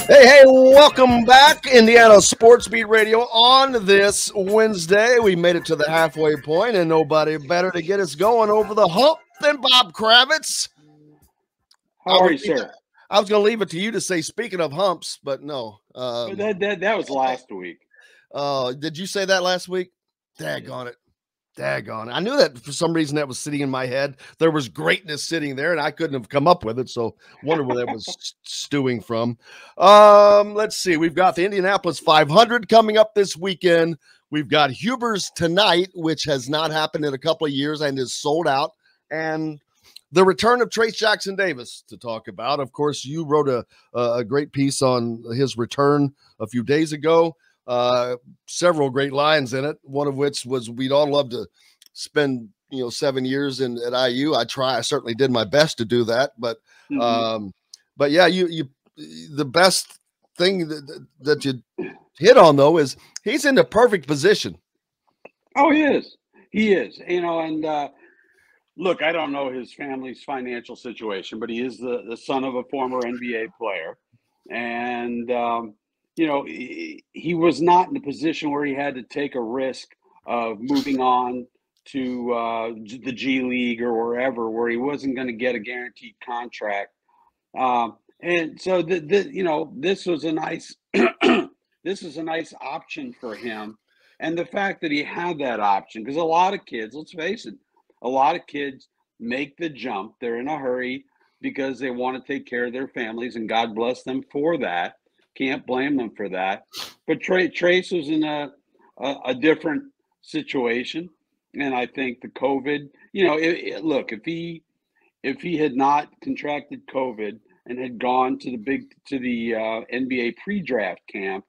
Hey, welcome back, Indiana Sports Beat Radio. On this Wednesday, we made it to the halfway point, and nobody better to get us going over the hump than Bob Kravitz. How are you, sir? I was going to leave it to you to say, speaking of humps, but no. But that was last week. Did you say that last week? Daggone it. I knew that for some reason that was sitting in my head. There was greatness sitting there, and I couldn't have come up with it. So wonder where that was stewing from. Let's see. We've got the Indianapolis 500 coming up this weekend. We've got Hoosiers tonight, which has not happened in a couple of years and is sold out. And the return of Trace Jackson Davis to talk about. Of course, you wrote a great piece on his return a few days ago. Several great lines in it, one of which was, we'd all love to spend 7 years at IU. I certainly did my best to do that, but yeah, you the best thing that you hit on though is he's in the perfect position. Oh, he is, and look, I don't know his family's financial situation, but he is the son of a former NBA player, and he was not in a position where he had to take a risk of moving on to the G League or wherever, where he wasn't going to get a guaranteed contract. And so this was a nice this is a nice option for him. And the fact that he had that option, because a lot of kids, let's face it, a lot of kids make the jump. They're in a hurry because they want to take care of their families, and God bless them for that. Can't blame them for that. But Trace was in a different situation, and I think the COVID. Look, if he had not contracted COVID and had gone to the NBA pre-draft camp,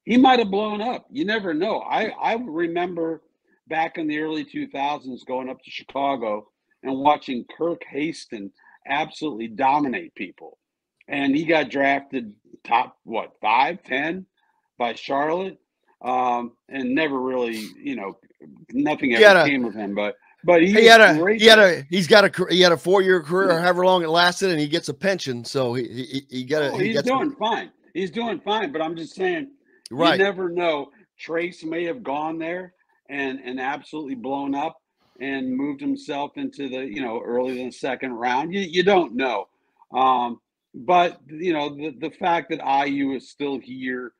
he might have blown up. You never know. I remember back in the early 2000s going up to Chicago and watching Kirk Haston absolutely dominate people. And he got drafted top, 5, 10 by Charlotte, and never really, nothing ever came of him. But he had a 4-year career, or however long it lasted, and he gets a pension. So he's doing fine. He's doing fine. But I'm just saying, right? You never know. Trace may have gone there and absolutely blown up and moved himself into the early in the second round. You don't know. But the fact that IU is still here,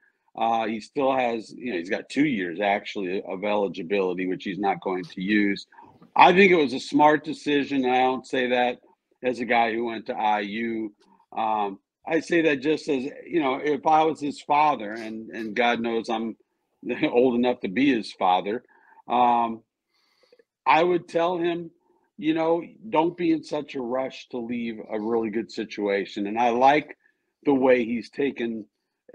he still has he's got 2 years actually of eligibility, which he's not going to use. I think it was a smart decision. I don't say that as a guy who went to IU. I say that just as if I was his father, and God knows I'm old enough to be his father, I would tell him, don't be in such a rush to leave a really good situation. And I like the way he's taken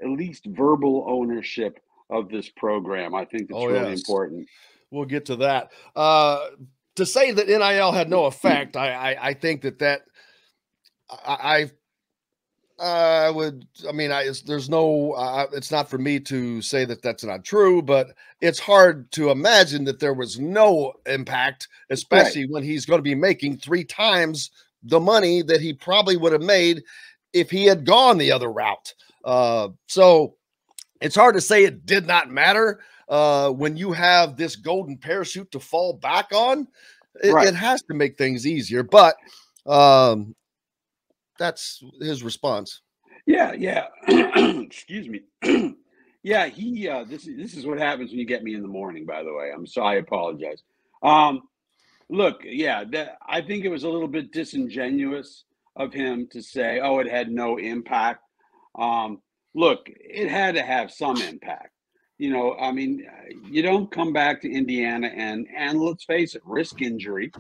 at least verbal ownership of this program. I think that's really important. We'll get to that. To say that NIL had no effect, I think that it's not for me to say that that's not true, but it's hard to imagine that there was no impact, especially when he's going to be making 3 times the money that he probably would have made if he had gone the other route. So it's hard to say it did not matter when you have this golden parachute to fall back on. It has to make things easier, but that's his response. Yeah. Excuse me. Yeah, this is what happens when you get me in the morning, by the way. I apologize. Look, I think it was a little bit disingenuous of him to say, "Oh, it had no impact." Look, it had to have some impact. You don't come back to Indiana and let's face it, risk injury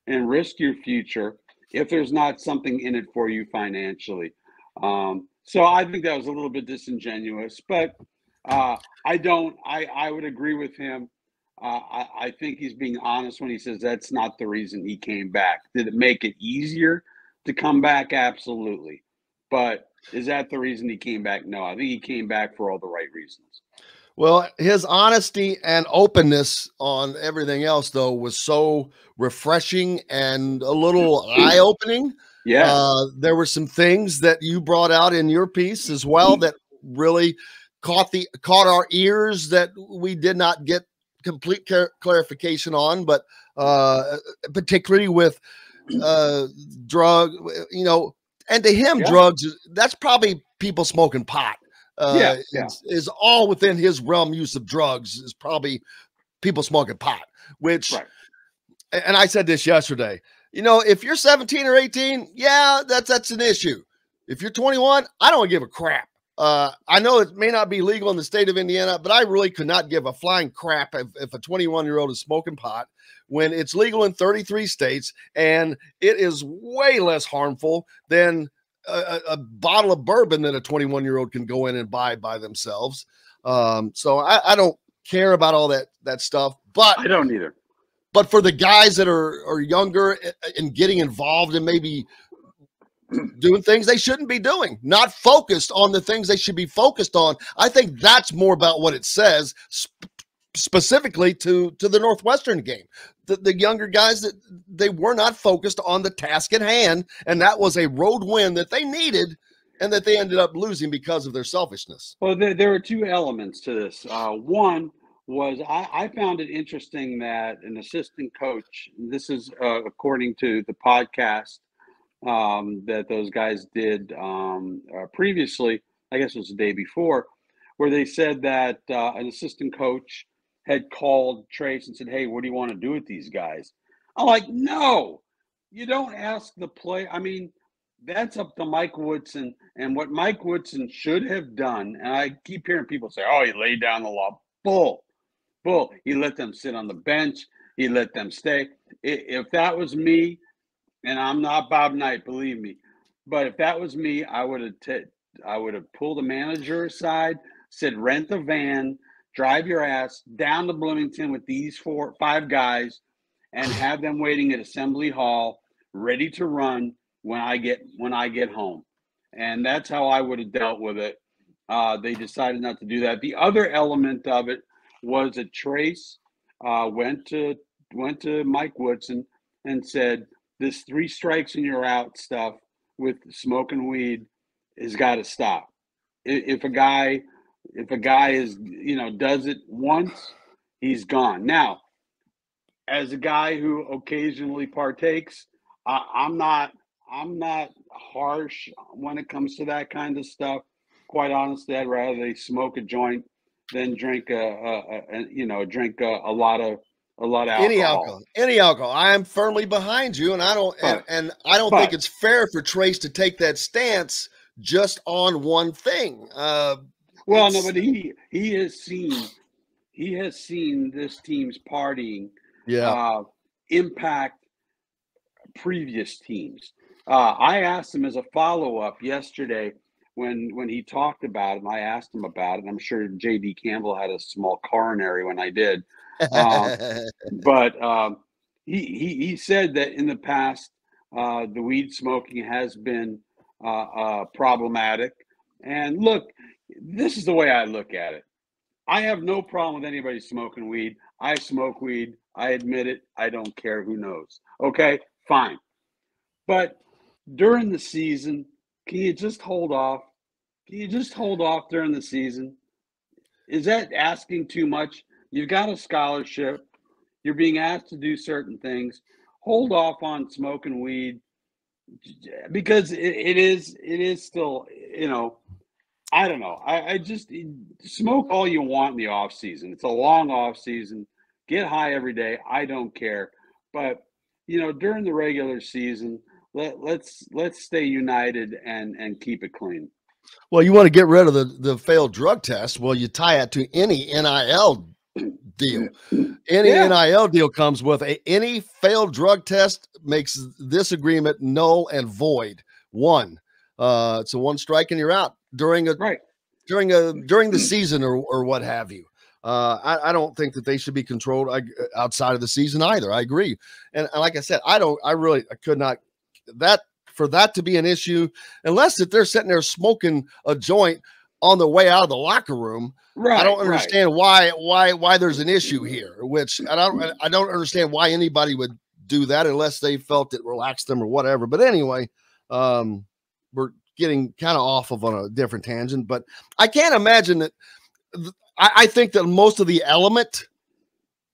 and risk your future if there's not something in it for you financially. So I think that was a little bit disingenuous, but I would agree with him. I think he's being honest when he says that's not the reason he came back. Did it make it easier to come back? Absolutely. But is that the reason he came back? No, I think he came back for all the right reasons. Well, his honesty and openness on everything else, though, was so refreshing and a little eye-opening Yes. There were some things that you brought out in your piece as well that really caught our ears that we did not get complete clarification on, but particularly with drug, and to him, drugs, that's probably people smoking pot. Is all within his realm. Use of drugs is probably people smoking pot, which, and I said this yesterday, if you're 17 or 18, yeah, that's an issue. If you're 21, I don't give a crap. I know it may not be legal in the state of Indiana, but I really could not give a flying crap if a 21-year-old is smoking pot when it's legal in 33 states, and it is way less harmful than a bottle of bourbon that a 21-year-old can go in and buy by themselves. So I don't care about all that stuff, but I don't either. But for the guys that are younger and getting involved and maybe doing things they shouldn't be doing, not focused on the things they should be focused on, I think that's more about what it says specifically to the Northwestern game. The younger guys, that they were not focused on the task at hand, and that was a road win that they needed and that they ended up losing because of their selfishness. Well, there are two elements to this. One was I found it interesting that an assistant coach, this is according to the podcast that those guys did previously, I guess it was the day before, where they said that an assistant coach had called Trace and said, "Hey, what do you want to do with these guys?" I'm like, no, you don't ask the play. I mean, that's up to Mike Woodson, and what Mike Woodson should have done. And I keep hearing people say, "Oh, he laid down the law." Bull. He let them sit on the bench. He let them stay. If that was me, and I'm not Bob Knight, believe me, but if that was me, I would have pulled the manager aside, said, "Rent a van, drive your ass down to Bloomington with these 4 or 5 guys, and have them waiting at Assembly Hall, ready to run when I get home." And that's how I would have dealt with it. They decided not to do that. The other element of it was that Trace went to Mike Woodson and said, "This 3 strikes and you're out stuff with smoking weed has got to stop. If a guy is, does it once, he's gone." Now, as a guy who occasionally partakes, I'm not harsh when it comes to that kind of stuff. Quite honestly, I'd rather they smoke a joint than drink a lot of alcohol. Any alcohol. I am firmly behind you, and I don't think it's fair for Trace to take that stance just on one thing. Well, no, but he has seen this team's partying impact previous teams. I asked him as a follow-up yesterday when he talked about it, and I asked him about it, and I'm sure J.D. Campbell had a small coronary when I did. But he said that in the past, the weed smoking has been problematic. And look, this is the way I look at it. I have no problem with anybody smoking weed. I smoke weed. I admit it. I don't care who knows. Okay, fine. But during the season, can you just hold off? Can you just hold off during the season? Is that asking too much? You've got a scholarship. You're being asked to do certain things. Hold off on smoking weed because it is still, I don't know. I just smoke all you want in the off season. It's a long off season. Get high every day. I don't care. But, during the regular season, let's stay united and keep it clean. Well, you want to get rid of the failed drug test. Well, you tie it to any NIL deal. Any NIL deal comes with any failed drug test makes this agreement null and void. It's a 1 strike and you're out during the season or what have you. I don't think that they should be controlled outside of the season either. I agree. And like I said, I could not for that to be an issue, unless that they're sitting there smoking a joint on the way out of the locker room. Right, I don't understand why there's an issue here, which I don't understand why anybody would do that unless they felt it relaxed them or whatever. But anyway, We're getting kind of off of on a different tangent, but I can't imagine that. I think that most of the element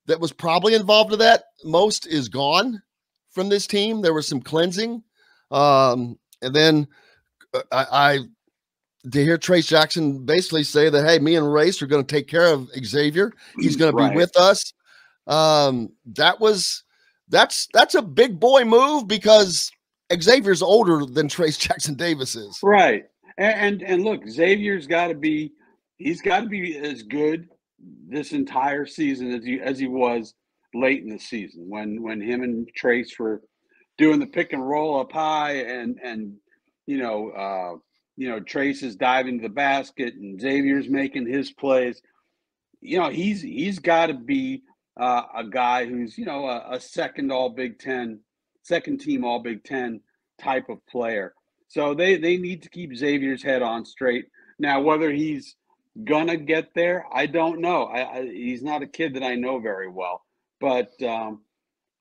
that was probably involved in that most is gone from this team. There was some cleansing. And then I to hear Trace Jackson basically say that, hey, me and Race are going to take care of Xavier. He's going to be with us. That's a big boy move because Xavier's older than Trace Jackson Davis is. Right. And look, Xavier's got to be, he's got to be as good this entire season as he was late in the season when him and Trace were doing the pick and roll up high and Trace is diving to the basket and Xavier's making his plays. He's got to be a guy who's a second team All Big Ten type of player. So they need to keep Xavier's head on straight. Now, whether he's gonna get there, I don't know. He's not a kid that I know very well, but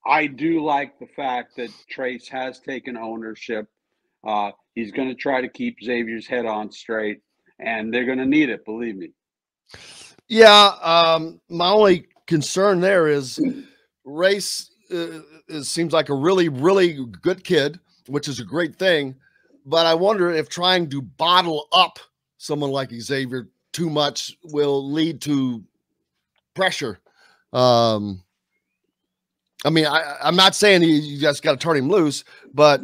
I do like the fact that Trace has taken ownership. He's going to try to keep Xavier's head on straight, and they're going to need it, believe me. Yeah, my only concern there is Race seems like a really, really good kid, which is a great thing. But I wonder if trying to bottle up someone like Xavier too much will lead to pressure. I'm not saying you just got to turn him loose, but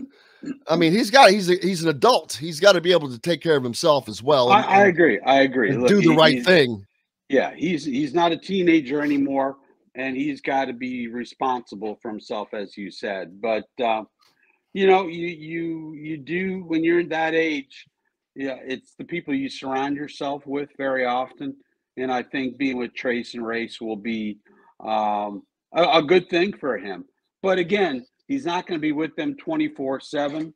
I mean, he's an adult. He's got to be able to take care of himself as well. I agree. Look, do the right thing. Yeah, he's not a teenager anymore, and he's got to be responsible for himself, as you said. But you do when you're that age. Yeah, it's the people you surround yourself with very often, and I think being with Trace and Race will be a good thing for him. But again, he's not going to be with them 24/7,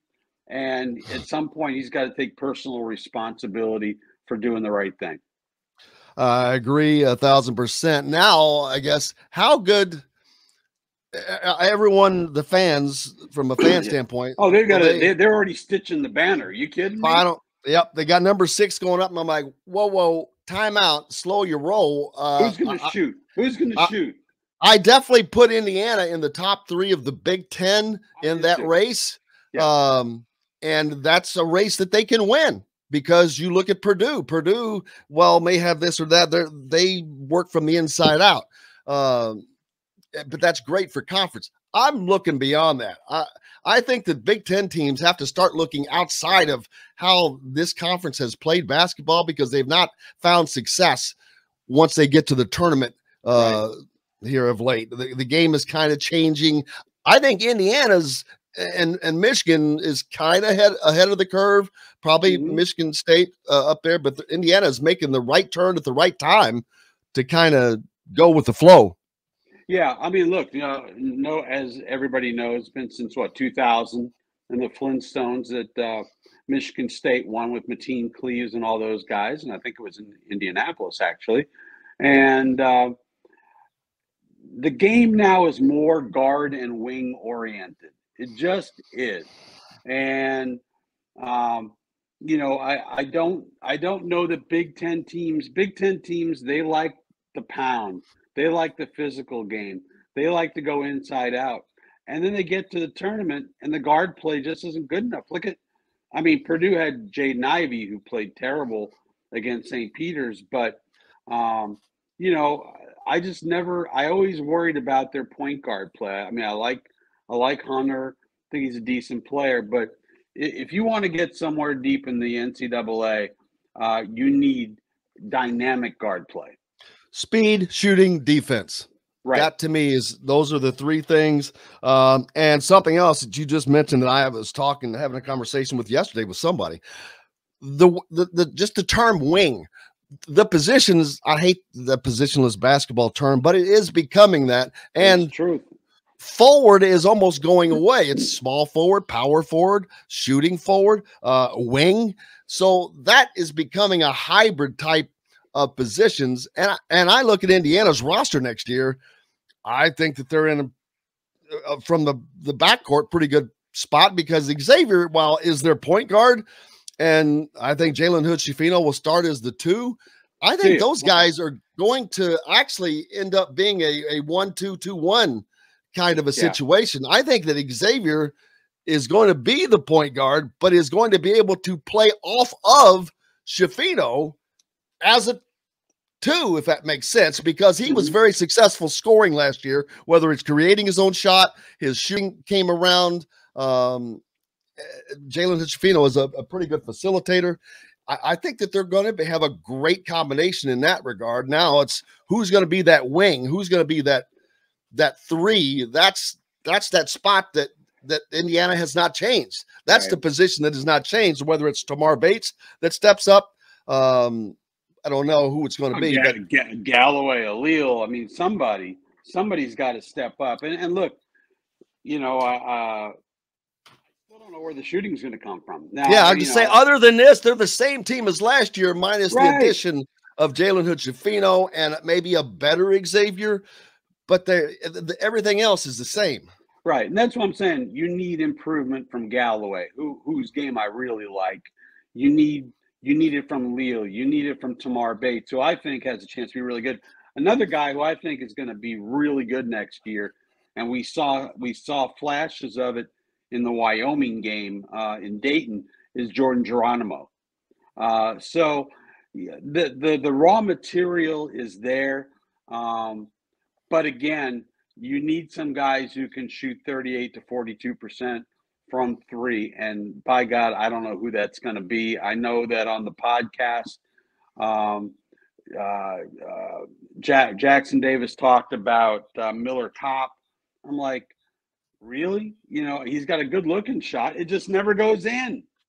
and at some point, he's got to take personal responsibility for doing the right thing. I agree 1,000%. Now, I guess how good everyone, the fans, from a fan standpoint. Oh, they're already stitching the banner. Are you kidding me? Yep, they got number 6 going up, and I'm like, whoa, time out, slow your roll. Who's going to shoot? Who's going to shoot? I definitely put Indiana in the top 3 of the Big Ten in that race. Yeah. And that's a race that they can win because you look at Purdue. Purdue, may have this or that. They work from the inside out. But that's great for conference. I'm looking beyond that. I think that Big Ten teams have to start looking outside of how this conference has played basketball because they've not found success once they get to the tournament here of late. The game is kind of changing. I think Indiana's and Michigan is kind of ahead of the curve, probably Michigan State up there, but Indiana is making the right turn at the right time to kind of go with the flow. Yeah, I mean, look, as everybody knows, it's been since 2000 and the Flintstones that Michigan State won with Mateen Cleaves and all those guys, and I think it was in Indianapolis actually. And the game now is more guard and wing oriented. It just is, and I don't know that Big Ten teams. They like the pound. They like the physical game. They like to go inside out. And then they get to the tournament and the guard play just isn't good enough. Purdue had Jaden Ivey who played terrible against St. Peter's, but I always worried about their point guard play. I mean, I like Hunter. I think he's a decent player, but if you want to get somewhere deep in the NCAA, you need dynamic guard play. Speed, shooting, defense. Right. That to me those are the 3 things. And something else that you just mentioned that I was having a conversation with yesterday with somebody. Just the term wing. The positions, I hate the positionless basketball term, but it is becoming that. And truth. Forward is almost going away. It's small forward, power forward, shooting forward, wing. So that is becoming a hybrid type of positions. And I look at Indiana's roster next year. I think that they're in from the backcourt pretty good spot because Xavier, while is their point guard, and I think Jalen Hood-Schifino will start as the 2. I think those guys are going to actually end up being a 1-2-2-1 kind of a situation. I think that Xavier is going to be the point guard, but is going to be able to play off of Schifino as a 2, if that makes sense, because he was very successful scoring last year, whether it's creating his own shot, his shooting came around. Jalen Schifino is a pretty good facilitator. I think that they're going to have a great combination in that regard. Now it's who's going to be that wing, who's going to be that 3. That's that spot that Indiana has not changed. That's the position that has not changed, whether it's Tamar Bates that steps up. I don't know who it's going to be. Galloway, Alil. I mean, somebody's got to step up. And look, I still don't know where the shooting's going to come from. Now, I just say, other than this, they're the same team as last year, minus the addition of Jalen Hood-Schifino and maybe a better Xavier, but everything else is the same. Right, and that's what I'm saying. You need improvement from Galloway, whose game I really like. You need it from Leo. You need it from Tamar Bates, who I think has a chance to be really good. Another guy who I think is going to be really good next year, and we saw flashes of it in the Wyoming game in Dayton, is Jordan Geronimo. So the raw material is there, but again, you need some guys who can shoot 38 to 42% from 3. And by God, I don't know who that's going to be. I know that on the podcast, Jackson Davis talked about Miller Kopp. I'm like, really? He's got a good looking shot. It just never goes in.